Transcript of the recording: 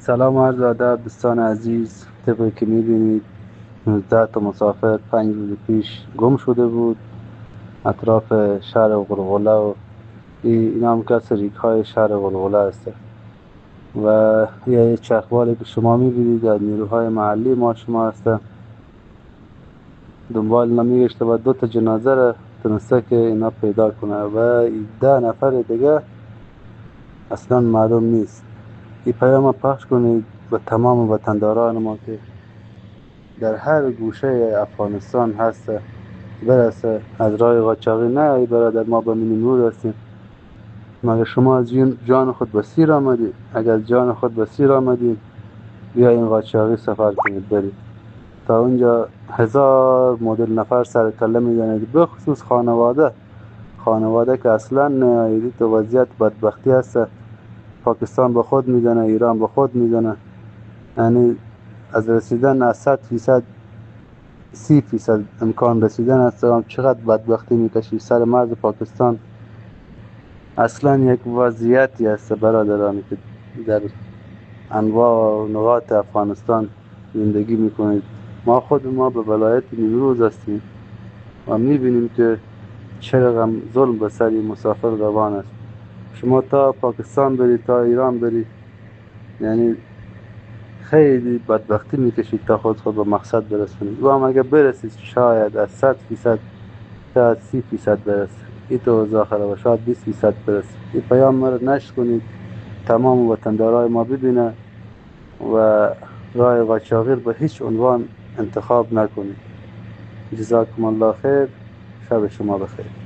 سلام و عرض ادب دوستان عزیز. طبقی که میبینید 19 تا مسافر 5 روز پیش گم شده بود اطراف شهر غلغله و این هم که از ریک های شهر غلغله است و یه چرخوالی که شما میبینید از نیروهای محلی ما شما هستن دنبال اینا میگشته و 2 تا جنازه را تونسته که اینا پیدا کنه و 10 نفر دیگه اصلا معلوم نیست. این پیام پخش کنید به تمام وطنداران ما که در هر گوشه افغانستان هست برسه از راه قاچاقی. نه ای برادر، ما به نور هستیم. مگر شما از جان خود به سیر آمدید؟ اگر از جان خود به سیر آمدید بیا این قاچاقی سفر کنید برید تا اونجا 1000 مدل نفر سر کله میزنید، به خصوص خانواده که اصلا نهایدی تو وضعیت بدبختی هست. پاکستان به خود میزنه، ایران به خود میزنه، یعنی از رسیدن از 100% 30% امکان رسیدن است. چقدر بدبختی میکشی سر مرز پاکستان. اصلا یک وضعیتی است برادرانی که در انواع و نقاط افغانستان زندگی میکنید. ما به ولایت نیمروز هستیم و میبینیم که چه رقم ظلم به سر مسافر روان است. شما تا پاکستان برید تا ایران برید یعنی خیلی بدبختی میکشید تا خود به مقصد برسونید. و هم اگر برسید شاید از 100% شاید 30% برسید. این تو زاخره و شاید 20% برسید. این پیام ما رو نشر کنید، تمام وطندارای ما ببینه و راه قاچاقی به هیچ عنوان انتخاب نکنید. جزاکم الله خیر. شب شما بخیر.